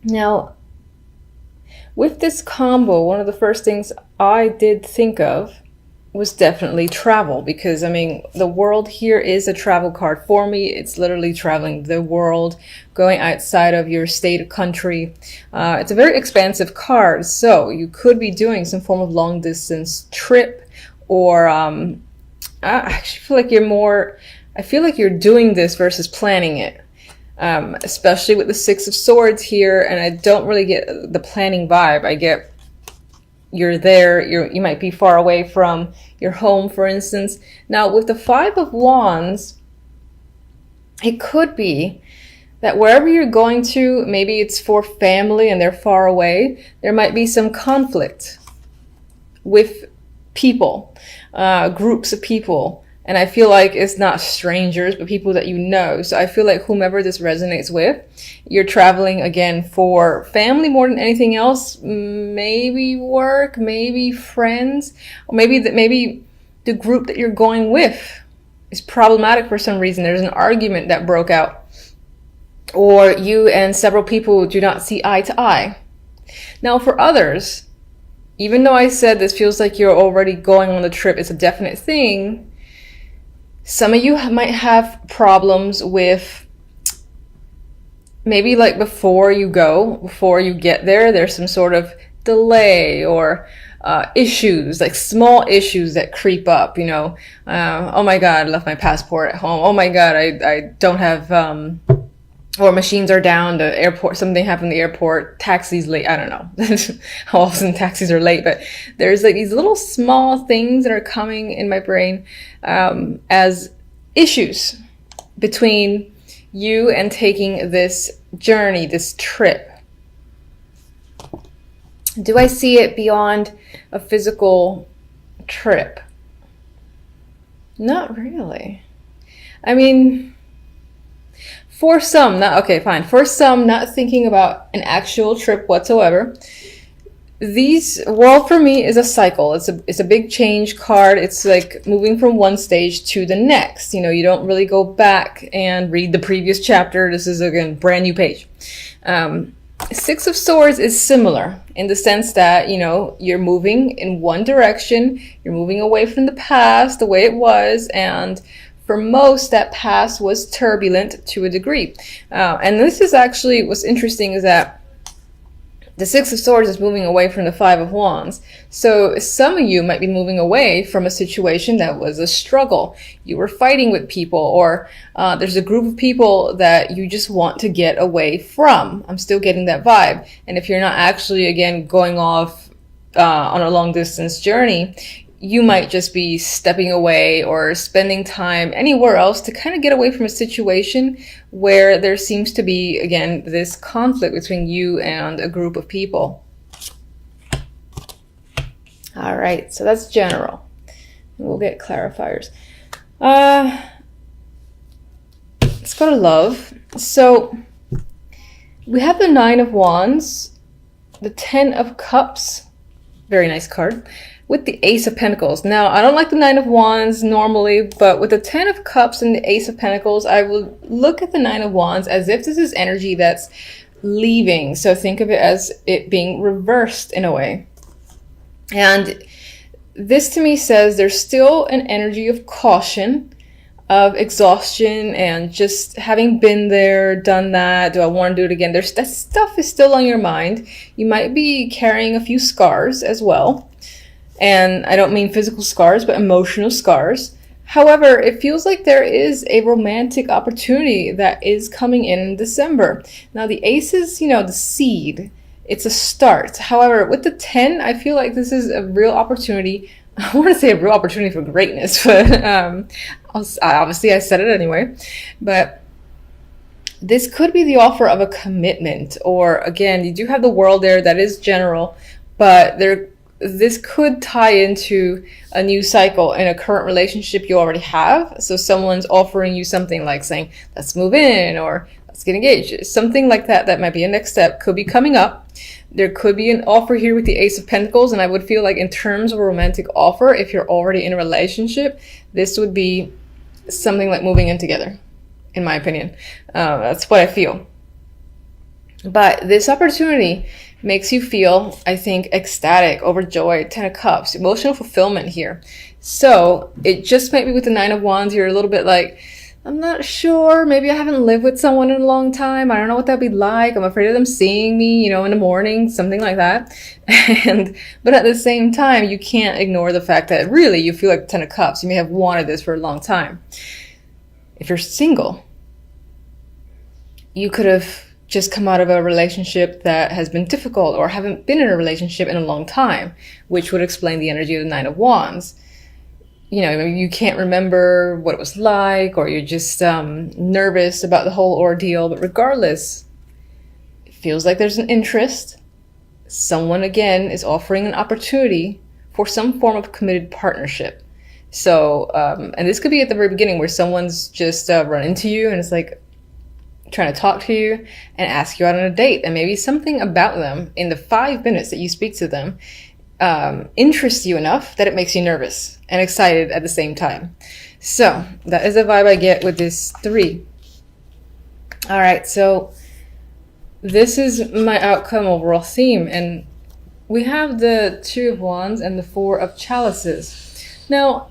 Now, with this combo, one of the first things I did think of was definitely travel, because I mean, the world here is a travel card for me. It's literally traveling the world, going outside of your state or country. It's a very expansive card, so you could be doing some form of long distance trip, or I actually feel like I feel like you're doing this versus planning it. Especially with the Six of Swords here, and I don't really get the planning vibe. I get you're there, you might be far away from your home, for instance. Now, with the Five of Wands, it could be that wherever you're going to, maybe it's for family and they're far away, there might be some conflict with people, groups of people. And I feel like it's not strangers, but people that you know. So I feel like whomever this resonates with, you're traveling again for family more than anything else. Maybe work, maybe friends, or maybe the group that you're going with is problematic for some reason. There's an argument that broke out, or you and several people do not see eye to eye. Now, for others, even though I said this feels like you're already going on the trip, it's a definite thing. Some of you might have problems with maybe like before you get there, there's some sort of delay or issues, like small issues that creep up, oh my God, I left my passport at home. Oh my God, I don't have, or machines are down, the airport, something happened at the airport, taxi's late. I don't know how often taxis are late, but there's like these little small things that are coming in my brain as issues between you and taking this journey, this trip. Do I see it beyond a physical trip? Not really. I mean, for some, for some, not thinking about an actual trip whatsoever. World for me is a cycle. It's a big change card. It's like moving from one stage to the next. You don't really go back and read the previous chapter. This is, again, brand new page. Six of Swords is similar in the sense that, you're moving in one direction. You're moving away from the past, the way it was, and for most, that past was turbulent to a degree. And this is actually, what's interesting is that the Six of Swords is moving away from the Five of Wands. So some of you might be moving away from a situation that was a struggle. You were fighting with people, or there's a group of people that you just want to get away from. I'm still getting that vibe. And if you're not actually, again, going off on a long distance journey, you might just be stepping away or spending time anywhere else to kind of get away from a situation where there seems to be, again, this conflict between you and a group of people. All right, so that's general. We'll get clarifiers. Let's go to love. So we have the Nine of Wands, the Ten of Cups, very nice card, with the Ace of Pentacles. Now, I don't like the Nine of Wands normally, but with the Ten of Cups and the Ace of Pentacles, I will look at the Nine of Wands as if this is energy that's leaving. So think of it as it being reversed in a way. And this to me says there's still an energy of caution, of exhaustion, and just having been there, done that. Do I want to do it again? That stuff is still on your mind. You might be carrying a few scars as well. And I don't mean physical scars, but emotional scars. However, it feels like there is a romantic opportunity that is coming in December. Now, the Ace is, the seed. It's a start. However, with the 10, I feel like this is a real opportunity. I want to say a real opportunity for greatness, but obviously I said it anyway. But this could be the offer of a commitment, or again, you do have the World there, that is general, but this could tie into a new cycle in a current relationship you already have. So someone's offering you something like saying, let's move in, or let's get engaged. Something like that might be a next step, could be coming up. There could be an offer here with the Ace of Pentacles, and I would feel like in terms of a romantic offer, if you're already in a relationship, this would be something like moving in together, in my opinion. That's what I feel. But this opportunity makes you feel, I think, ecstatic, overjoyed, 10 of Cups, emotional fulfillment here. So it just might be with the 9 of Wands, you're a little bit like, I'm not sure. Maybe I haven't lived with someone in a long time. I don't know what that'd be like. I'm afraid of them seeing me, in the morning, something like that. But at the same time, you can't ignore the fact that really you feel like the 10 of Cups. You may have wanted this for a long time. If you're single, you could have just come out of a relationship that has been difficult or haven't been in a relationship in a long time, which would explain the energy of the 9 of Wands. Maybe you can't remember what it was like, or you're just nervous about the whole ordeal. But regardless, it feels like there's an interest. Someone, again, is offering an opportunity for some form of committed partnership. So, and this could be at the very beginning where someone's just run into you and it's like trying to talk to you and ask you out on a date. And maybe something about them in the 5 minutes that you speak to them interests you enough that it makes you nervous and excited at the same time. So that is the vibe I get with this 3. All right, so this is my outcome overall theme, and we have the 2 of Wands and the 4 of Chalices. Now,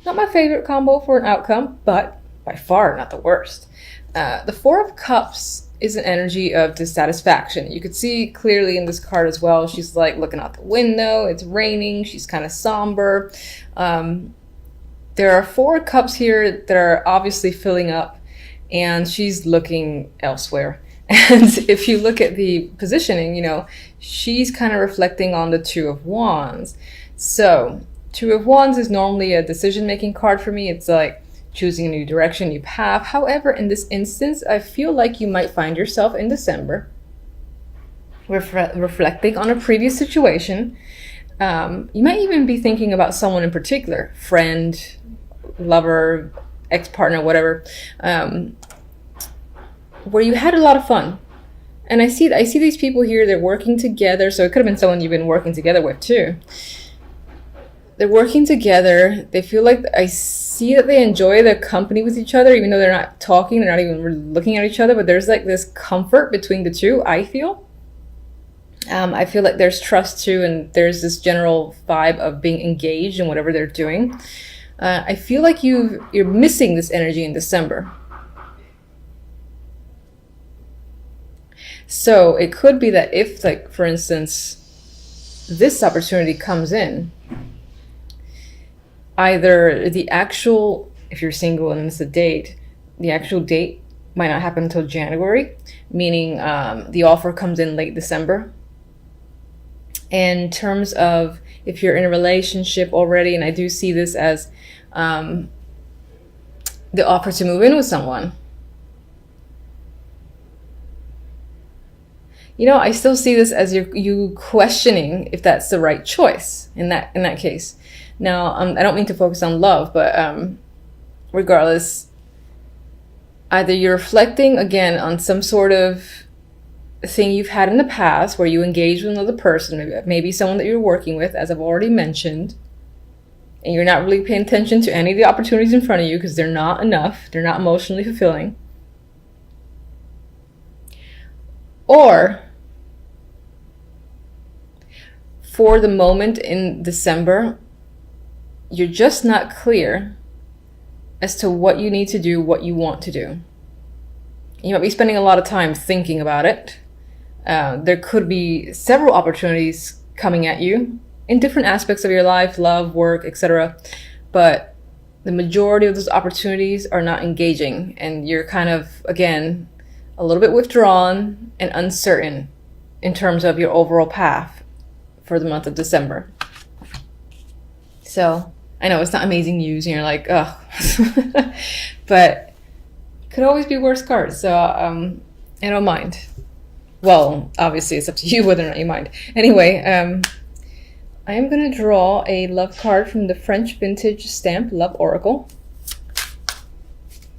not my favorite combo for an outcome, but by far not the worst. The 4 of Cups is an energy of dissatisfaction. You could see clearly in this card as well. She's like looking out the window. It's raining. She's kind of somber. There are 4 cups here that are obviously filling up, and she's looking elsewhere. And if you look at the positioning, she's kind of reflecting on the 2 of Wands. So 2 of Wands is normally a decision-making card for me. It's like choosing a new direction, new path. However, in this instance, I feel like you might find yourself in December reflecting on a previous situation. You might even be thinking about someone in particular, friend, lover, ex-partner, whatever, where you had a lot of fun. And I see these people here, they're working together. So it could have been someone you've been working together with too. They're working together. They feel like, I see that they enjoy their company with each other, even though they're not talking, they're not even really looking at each other, but there's like this comfort between the two, I feel. I feel like there's trust too, and there's this general vibe of being engaged in whatever they're doing. I feel like you're missing this energy in December. So it could be that if, like, for instance, this opportunity comes in, either the actual, if you're single and it's a date, the actual date might not happen until January, meaning the offer comes in late December. In terms of if you're in a relationship already, and I do see this as the offer to move in with someone. I still see this as you questioning if that's the right choice in that case. Now, I don't mean to focus on love, but regardless, either you're reflecting again on some sort of thing you've had in the past where you engaged with another person, maybe someone that you're working with, as I've already mentioned, and you're not really paying attention to any of the opportunities in front of you because they're not enough, they're not emotionally fulfilling. Or for the moment in December, you're just not clear as to what you need to do, what you want to do. You might be spending a lot of time thinking about it. There could be several opportunities coming at you in different aspects of your life, love, work, etc. But the majority of those opportunities are not engaging, and you're kind of, again, a little bit withdrawn and uncertain in terms of your overall path for the month of December. So I know it's not amazing news and you're like, ugh, but it could always be worse cards. So I don't mind. Well, obviously it's up to you whether or not you mind. Anyway, I am going to draw a love card from the French vintage stamp Love Oracle.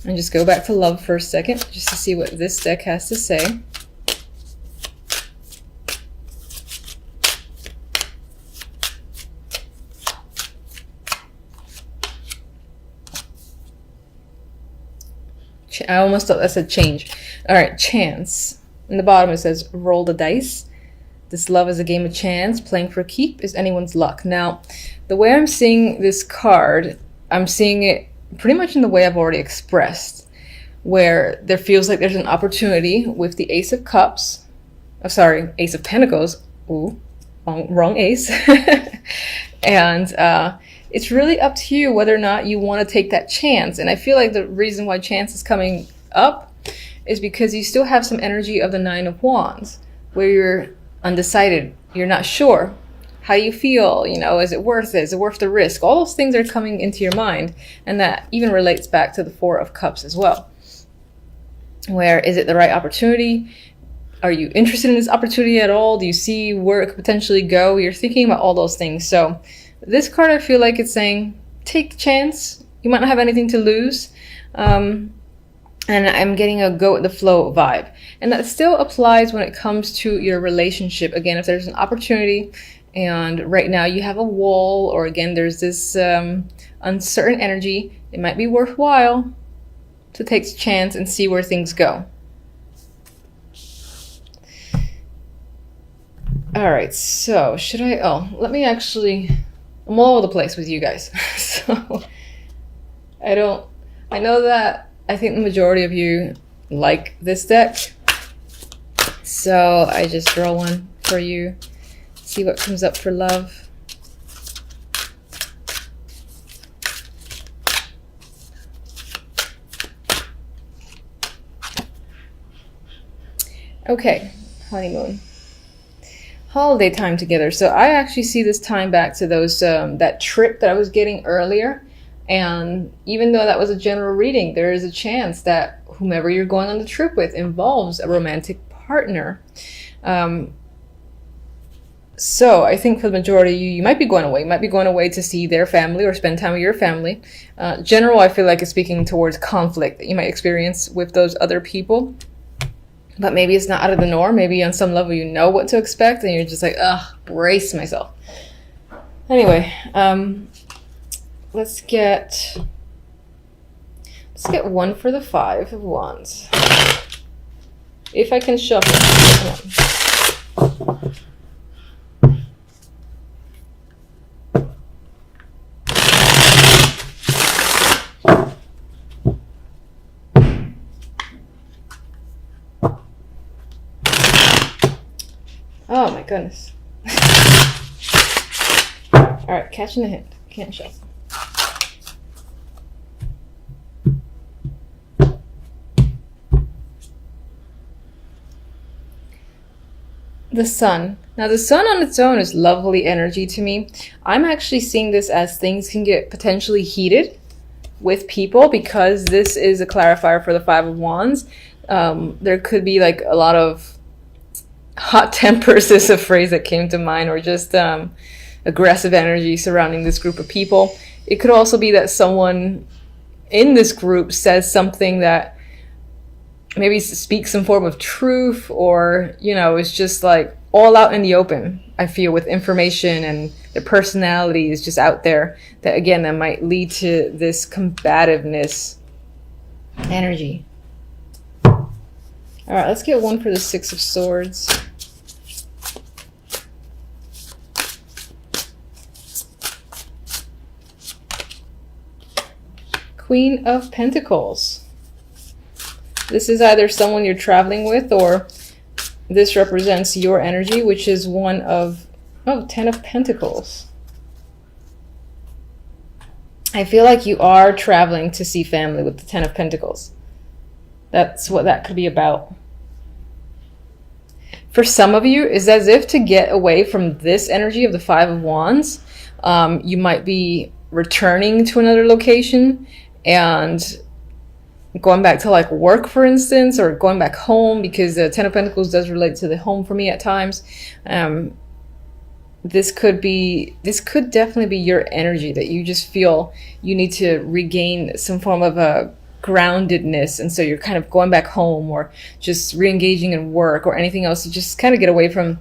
And just go back to love for a second, just to see what this deck has to say. I almost thought that said change. All right, chance. In the bottom it says, roll the dice. This love is a game of chance. Playing for a keep is anyone's luck. Now, the way I'm seeing this card, I'm seeing it pretty much in the way I've already expressed, where there feels like there's an opportunity with the Ace of Cups. Oh, sorry, Ace of Pentacles. Ooh, wrong ace. And it's really up to you whether or not you want to take that chance. And I feel like the reason why chance is coming up is because you still have some energy of the Nine of Wands, where you're undecided, you're not sure. How do you feel? You know, is it worth it? Is it worth the risk? All those things are coming into your mind, and that even relates back to the Four of Cups as well. Where is it the right opportunity? Are you interested in this opportunity at all? Do you see where it could potentially go? You're thinking about all those things. So this card, I feel like it's saying, take the chance. You might not have anything to lose. And I'm getting a go with the flow vibe. And that still applies when it comes to your relationship. Again, if there's an opportunity and right now you have a wall, or again, there's this uncertain energy, it might be worthwhile to take a chance and see where things go. All right, so should I, let me actually, I'm all over the place with you guys. So I know that I think the majority of you like this deck. So I just draw one for you, see what comes up for love. Okay, honeymoon. Holiday time together. So I actually see this time back to those that trip that I was getting earlier. And even though that was a general reading, there is a chance that whomever you're going on the trip with involves a romantic partner. So I think for the majority of you, you might be going away. You might be going away to see their family or spend time with your family. General, I feel like it's speaking towards conflict that you might experience with those other people. But maybe it's not out of the norm. Maybe on some level you know what to expect and you're just like, ugh, brace myself. Anyway, let's get one for the Five of Wands. If I can shuffle. Oh my goodness. Alright, catching the hint. Can't shuffle. The Sun. Now the Sun on its own is lovely energy to me. I'm actually seeing this as things can get potentially heated with people because this is a clarifier for the Five of Wands. There could be like a lot of hot tempers is a phrase that came to mind, or just aggressive energy surrounding this group of people. It could also be that someone in this group says something that maybe speaks some form of truth, or, you know, it's just like all out in the open, I feel, with information, and their personality is just out there, that again, that might lead to this combativeness energy. All right, let's get one for the Six of Swords. Queen of Pentacles. This is either someone you're traveling with, or this represents your energy, which is one of, Ten of Pentacles. I feel like you are traveling to see family with the Ten of Pentacles. That's what that could be about. For some of you, it's as if to get away from this energy of the Five of Wands, you might be returning to another location and going back to like work, for instance, or going back home, because the Ten of Pentacles does relate to the home for me at times. This could definitely be your energy, that you just feel you need to regain some form of a groundedness, and so you're kind of going back home, or just re-engaging in work or anything else to just kind of get away from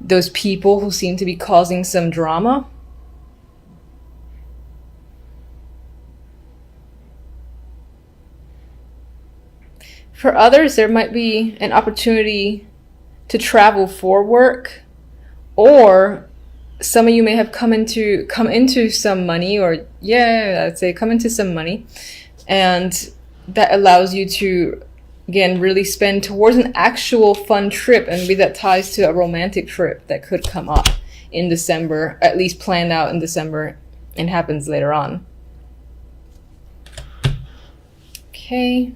those people who seem to be causing some drama. For others, there might be an opportunity to travel for work, or some of you may have come into some money, or I'd say come into some money, and that allows you to, again, really spend towards an actual fun trip, and maybe that ties to a romantic trip that could come up in December, at least planned out in December, and happens later on. Okay.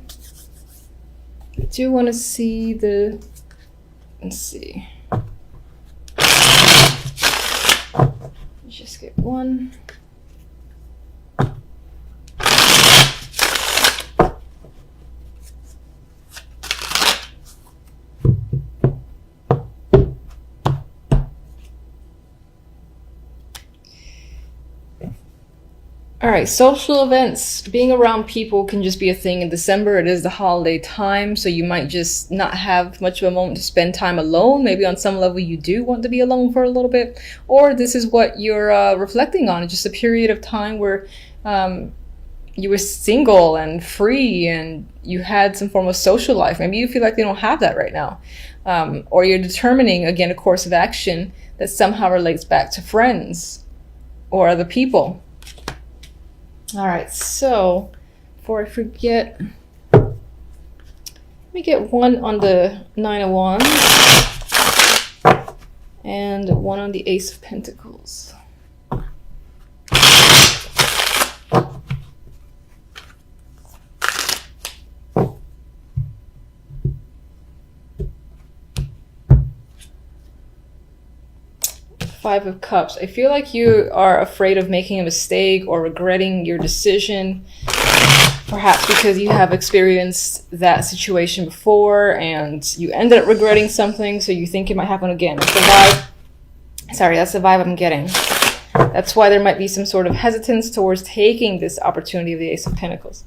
I do want to see the, let's see. Just get one. All right, social events, being around people can just be a thing in December. It is the holiday time, so you might just not have much of a moment to spend time alone. Maybe on some level you do want to be alone for a little bit, or this is what you're reflecting on, just a period of time where you were single and free and you had some form of social life. Maybe you feel like you don't have that right now, or you're determining, again, a course of action that somehow relates back to friends or other people. All right, so before I forget, let me get one on the 9 of Wands and one on the Ace of Pentacles. Five of Cups. I feel like you are afraid of making a mistake or regretting your decision, perhaps because you have experienced that situation before and you ended up regretting something, so you think it might happen again. That's the vibe. Sorry, that's the vibe I'm getting. That's why there might be some sort of hesitance towards taking this opportunity of the Ace of Pentacles.